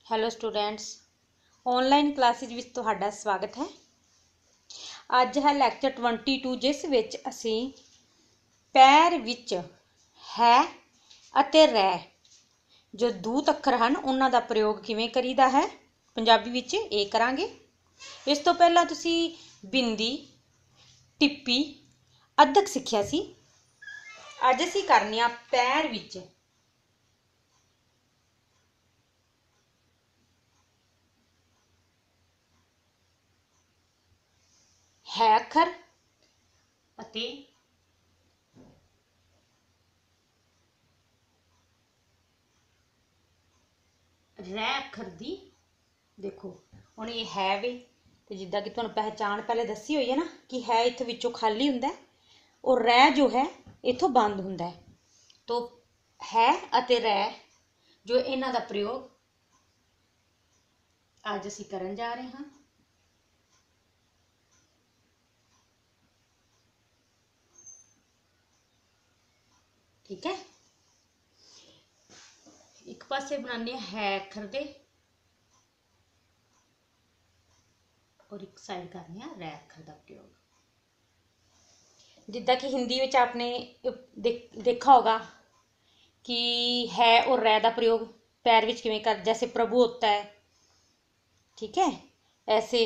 Hello students, online classes विच तुहाडा स्वागत है। अज है लैक्चर 22 जिस विच असी पैर विच है अते रै जो दूत अखर हैं उन्हां दा प्रयोग किवें करीदा है पंजाबी विच ये करांगे। इस तो पहला तुसी बिंदी टिप्पी अद्धक सिक्ख्या सी। अज असी करने आ पैर विच है अखर अते रै अखर दी देखो हुण ये है वे तो जिद्दां कि तुहानूं पहचान पहले दसी हुई है ना कि है इत्थों विचों खाली हुंदा है और रै जो है इत्थों बंद हुंदा है। तो है अते रै जो इन्हां दा प्रयोग अज असीं करन जा रहे हां। ठीक है, एक पासे बनाने है अखर दे और एक साइड करने रै अखर दा प्रयोग। जिद्दां कि हिंदी विच आपने देखा होगा कि है और रै दा प्रयोग पैर विच किवें कर, जैसे प्रभु होता है, ठीक है, ऐसे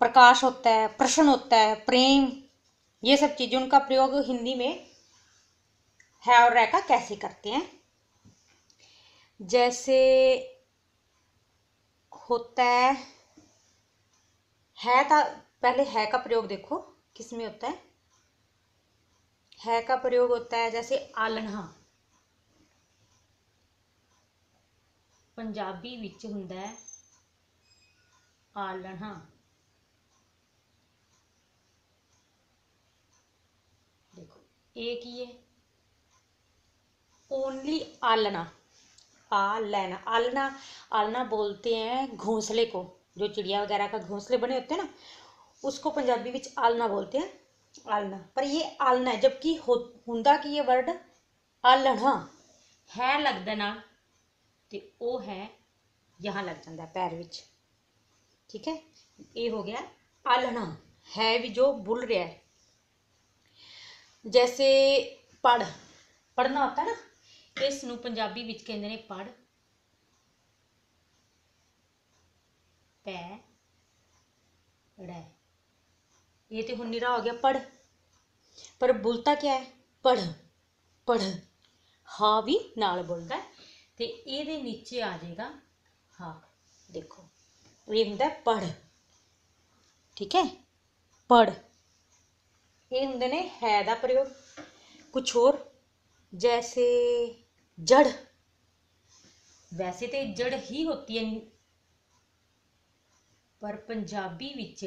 प्रकाश होता है, प्रश्न होता है, प्रेम, ये सब चीजें उनका प्रयोग हिंदी में है और रै का कैसे करते हैं। जैसे होता है का पहले है का प्रयोग देखो किस में होता है का प्रयोग होता है जैसे आलना पंजाबी विच हुंदा है आलना। देखो ये की है ओनली आलना, आलना आलना आलना बोलते हैं घोंसले को, जो चिड़िया वगैरह का घोंसले बने होते हैं ना उसको पंजाबी विच आलना बोलते हैं, आलना। पर ये आलना है जबकि हुंदा कि ये वर्ड आलना है लगदा ना ते ओ है यहाँ लग जाता है पैर विच। ठीक है, ये हो गया आलना है भी जो बुल रहा है। जैसे पढ़, पढ़ना होता है ना, इस नूं पंजाबी विच कहंदे ने पढ़, पै ड़ै। ये तो हुण निरा हो गया पढ़, पर बुलता क्या है पढ़ पढ़, हा भी नाल बोलता है ते इहदे नीचे आ जाएगा हा। देखो ये हुंदा है पढ़, ठीक है, पढ़। ये हुंदे ने है दा प्रयोग। कुछ और जैसे जड़, वैसे तो जड़ ही होती है पर पंजाबी विच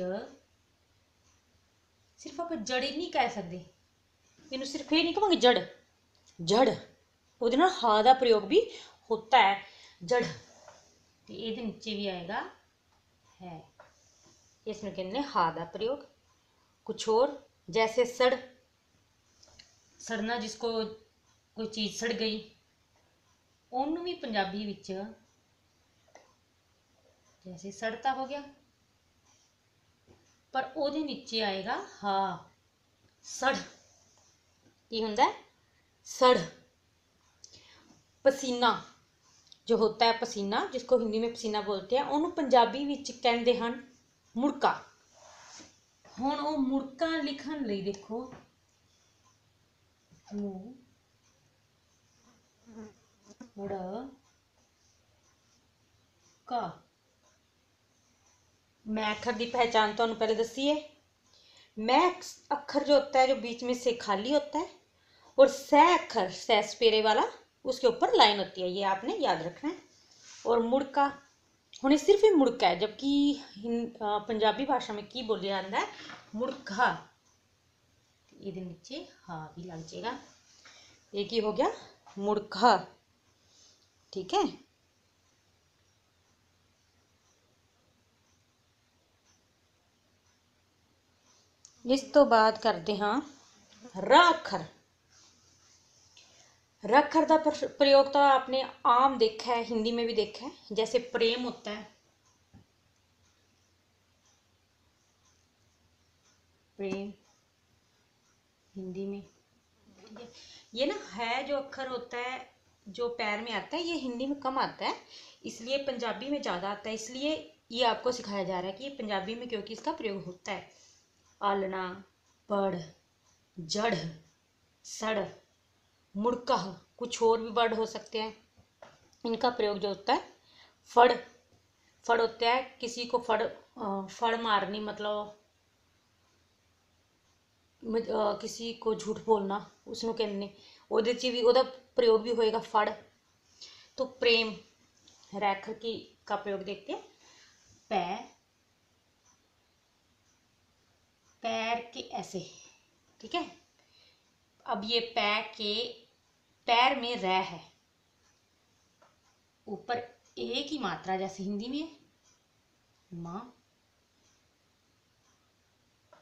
सिर्फ आप जड़ ही नहीं कह सकते, इनू सिर्फ ये नहीं कहेंगे जड़, जड़ उहदे नाल हा दा प्रयोग भी होता है जड़, तो ये नीचे भी आएगा है, इसमें कहते हैं हा दा प्रयोग। कुछ और जैसे सड़, सड़ना जिसको कोई चीज़ सड़ गई, उन्होंने भी पंजाबी विच जैसे सड़ता हो गया पर ओदे नीचे आएगा हा, सड़ की हुंदा है सड़। पसीना जो होता है पसीना, जिसको हिंदी में पसीना बोलते हैं, उन्होंने पंजाबी विच कहंदे हन मुड़का। हुण वो मुड़का लिखण लई देखो मुड़का, मैं अखर की पहचान तो पहले दसी है। मैं अखर जो होता है जो बीच में से खाली होता है और सह अखर सह सपेरे वाला उसके ऊपर लाइन होती है, ये आपने याद रखना है। और मुड़का हुणे सिर्फ ही मुड़का है, जबकि पंजाबी भाषा में की बोलिया जाता है मुड़का, ये नीचे हा भी लग जाएगा, ये की हो गया मुड़का। ठीक है, इस तो बाद करते हाँ र अखर। रखर का प्रयोग तो आपने आम देखा है, हिंदी में भी देखा है, जैसे प्रेम होता है, प्रेम हिंदी में, ठीक है। ये ना है जो अक्षर होता है जो पैर में आता है, ये हिंदी में कम आता है, इसलिए पंजाबी में ज़्यादा आता है, इसलिए ये आपको सिखाया जा रहा है कि ये पंजाबी में क्योंकि इसका प्रयोग होता है। आलना, पढ़, जड़, सड़, मुड़का, कुछ और भी वर्ड हो सकते हैं। इनका प्रयोग जो होता है फड़, फड़ होता है किसी को फड़ मारनी, मतलब किसी को झूठ बोलना, उसनों कहने ओदे च भी ओदा प्रयोग भी होएगा फड़। तो प्रेम रैखर की का प्रयोग देखते हैं। पैर के ऐसे, ठीक है। अब ये पैर में रह है, ऊपर एक ही मात्रा जैसे हिंदी में मां,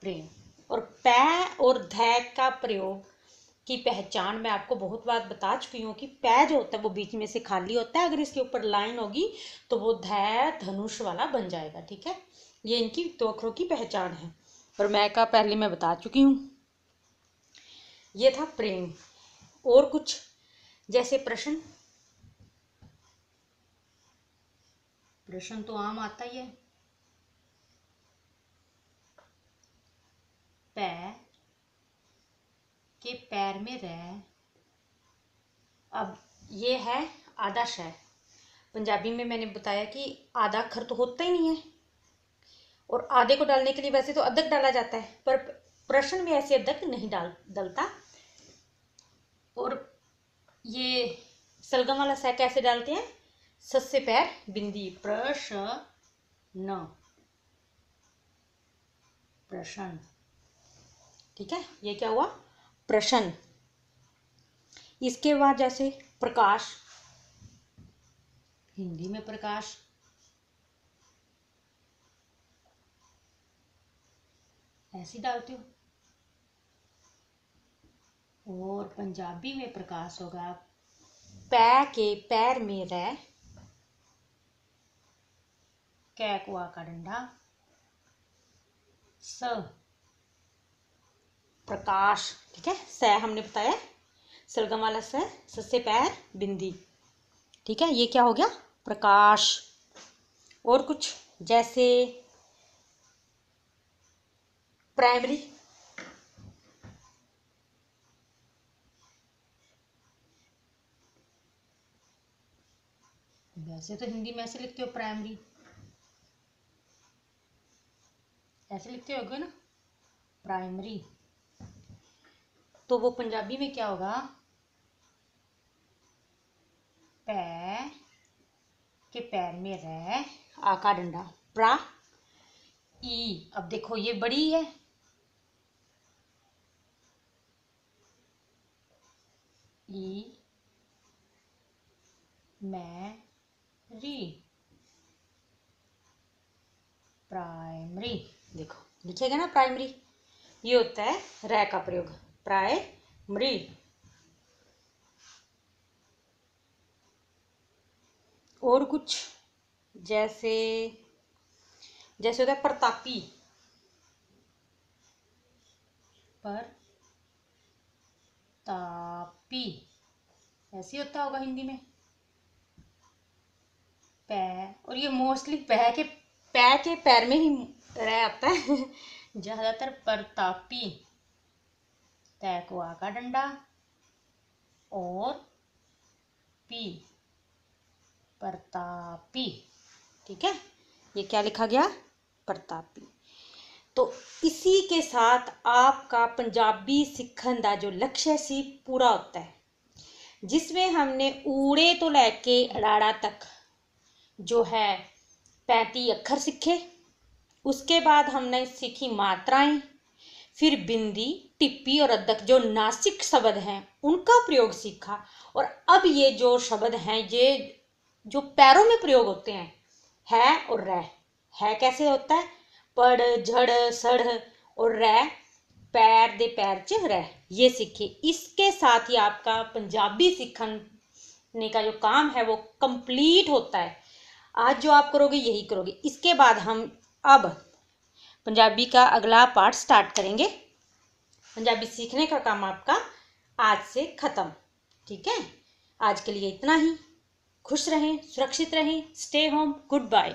प्रेम। और पै और धै का प्रयोग की पहचान मैं आपको बहुत बार बता चुकी हूँ कि पै जो होता है वो बीच में से खाली होता है, अगर इसके ऊपर लाइन होगी तो वो धै धनुष वाला बन जाएगा, ठीक है। ये इनकी दो अक्षरों की पहचान है, और मैं का पहले मैं बता चुकी हूँ। ये था प्रेम। और कुछ जैसे प्रश्न, प्रश्न तो आम आता ही है। पै के पैर में रह, अब ये है आधा शय। पंजाबी में मैंने बताया कि आधा अक्षर तो होता ही नहीं है, और आधे को डालने के लिए वैसे तो अदक डाला जाता है, पर प्रश्न में ऐसे अदक नहीं डलता। और ये सलगम वाला स कैसे डालते हैं, सस से पैर बिंदी, प्रश्न, प्रश्न, ठीक है। ये क्या हुआ, प्रश्न। इसके बाद जैसे प्रकाश, हिंदी में प्रकाश, ऐसे डालते हो, और पंजाबी में प्रकाश होगा पै के पैर में रह, कै कुआ का डंडा, स प्रकाश, ठीक है। स हमने बताया सलगम वाला स, सस्से पैर बिंदी, ठीक है। ये क्या हो गया, प्रकाश। और कुछ जैसे प्राइमरी, वैसे तो हिंदी में ऐसे लिखते हो प्राइमरी, ऐसे लिखते होगे ना प्राइमरी, तो वो पंजाबी में क्या होगा, पै के पैर में रह, आका डंडा, प्रा ई। अब देखो ये बड़ी है, ई मैं री, प्राइमरी, देखो लिखेगा ना प्राइमरी, ये होता है रह का प्रयोग, प्राइमरी। और कुछ जैसे होता है प्रतापी, तापी, ऐसे होता होगा हिंदी में पै, और ये मोस्टली पै के पैर में ही रह आता है ज्यादातर। प्रतापी, तै को आका डंडा, और पी, प्रतापी, ठीक है। ये क्या लिखा गया, प्रतापी। तो इसी के साथ आपका पंजाबी सीखने का जो लक्ष्य सी पूरा होता है, जिसमें हमने ऊड़े तो लैके अड़ाड़ा तक जो है 35 अक्षर सीखे। उसके बाद हमने सीखी मात्राएं, फिर बिंदी, टिप्पी और अद्दक जो नासिक शब्द हैं उनका प्रयोग सीखा। और अब ये जो शब्द हैं ये जो पैरों में प्रयोग होते हैं, है और रह। है कैसे होता है, पढ़, झड़, सड़, और रह पैर दे पैर च रह, ये सीखिए। इसके साथ ही आपका पंजाबी सीखने का जो काम है वो कंप्लीट होता है। आज जो आप करोगे यही करोगे। इसके बाद हम अब पंजाबी का अगला पार्ट स्टार्ट करेंगे। पंजाबी सीखने का काम आपका आज से ख़त्म, ठीक है। आज के लिए इतना ही। खुश रहें, सुरक्षित रहें, स्टे होम, गुड बाय।